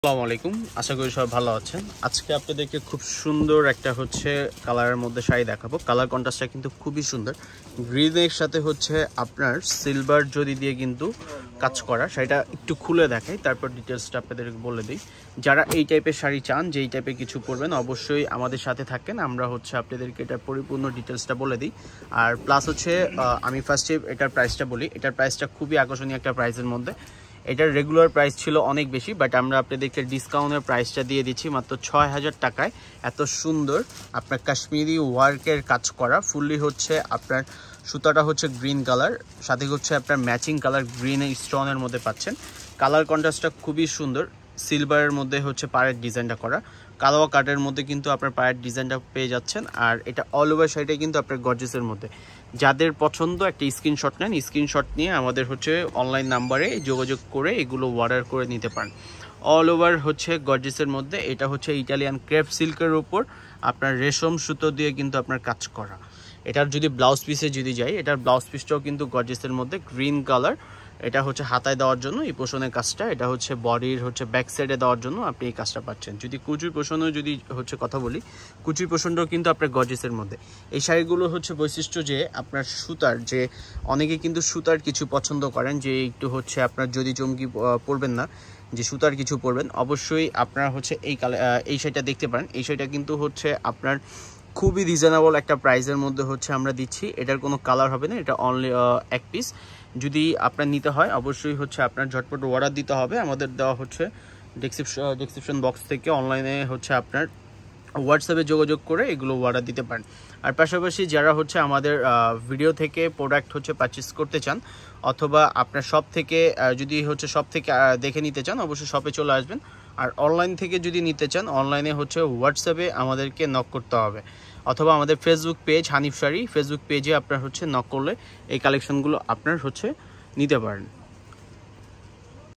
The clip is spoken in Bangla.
আসসালামু আলাইকুম, আশা করি সবাই ভালো আছেন। আজকে আপনাদেরকে খুব সুন্দর একটা কালারের মধ্যে শাড়ি দেখাবো। কালার কন্ট্রাস্টটা কিন্তু খুবই সুন্দর। গ্রিনের সাথে আপনার সিলভার জরি দিয়ে কিন্তু কাজ করা। শাড়িটা একটু খুলে দেখাই, তারপর ডিটেলসটা আপনাদেরকে বলে দিই। যারা এই টাইপের শাড়ি চান, যে এই টাইপের কিছু পরবেন, অবশ্যই আমাদের সাথে থাকেন। আমরা আপনাদেরকে এটার পরিপূর্ণ ডিটেলসটা বলে দিই। আর প্লাস আমি ফার্স্টে এটার প্রাইসটা বলি। এটার প্রাইসটা খুবই আকর্ষণীয় একটা প্রাইসের মধ্যে। এটার রেগুলার প্রাইস ছিল অনেক বেশি, বাট আমরা আপনাদেরকে ডিসকাউন্টের প্রাইসটা দিয়ে দিচ্ছি মাত্র ৬,০০০ টাকায়। এত সুন্দর আপনার কাশ্মীরি ওয়ার্কের কাজ করা, ফুললি আপনার সুতাটা গ্রিন কালার, সাথে আপনার ম্যাচিং কালার গ্রিন স্টোনের মধ্যে পাচ্ছেন। কালার কন্ট্রাস্টটা খুবই সুন্দর। সিলভারের মধ্যে পাড়ের ডিজাইনটা করা, কালোয়া কাটের মধ্যে কিন্তু আপনার পায়ের ডিজাইনটা পেয়ে যাচ্ছেন। আর এটা অল ওভার শাড়িটা কিন্তু আপনার গর্জিসের মধ্যে। যাদের পছন্দ একটা স্ক্রিনশট নেন, স্ক্রিনশট নিয়ে আমাদের অনলাইন নাম্বারে যোগাযোগ করে এগুলো অর্ডার করে নিতে পারেন। অল ওভার গর্জিসের মধ্যে। এটা ইটালিয়ান ক্রেপ সিল্কের উপর আপনার রেশম সুতো দিয়ে কিন্তু আপনার কাজ করা। এটার যদি ব্লাউজ পিসে যাই, এটার ব্লাউজ পিসটাও কিন্তু গর্জিসের মধ্যে, গ্রিন কালার। এটা হাতায় দেওয়ার জন্য এই পোষণের কাজটা, এটা বডির ব্যাক সাইডে দেওয়ার জন্য আপনি এই কাজটা পাচ্ছেন। যদি কুচির পোষণও কথা বলি, কুচির পোষণটাও কিন্তু আপনার গর্জিসের মধ্যে। এই শাড়িগুলো বৈশিষ্ট্য যে আপনার সুতার, যে অনেকে কিন্তু সুতার কিছু পছন্দ করেন, যে একটু আপনার যদি চমকি পরবেন না, যে সুতার কিছু পরবেন, অবশ্যই আপনারা এই শাড়িটা দেখতে পারেন। এই শাড়িটা কিন্তু আপনার খুবই রিজনেবল একটা প্রাইসের মধ্যে আমরা দিচ্ছি। এটার কোনো কালার হবে না, এটা অনলি এক পিস। যদি আপনার নিতে হয়, অবশ্যই আপনার ঝটপট অর্ডার দিতে হবে। আমাদের দেওয়া ডেসক্রিপশন বক্স থেকে অনলাইনে আপনার হোয়াটসঅ্যাপে যোগাযোগ করে এগুলো অর্ডার দিতে পারেন। আর পাশাপাশি যারা আমাদের ভিডিও থেকে প্রোডাক্ট পারচেস করতে চান, অথবা আপনার শপ থেকে যদি শপ থেকে দেখে নিতে চান, অবশ্যই শপে চলে আসবেন। আর অনলাইন থেকে যদি নিতে চান, অনলাইনে হোয়াটসঅ্যাপে আমাদেরকে নক করতে হবে, অথবা আমাদের Facebook page Hanif sari, Facebook পেজে আপনার নক করলে এই কালেকশনগুলো আপনার নিতে পারেন।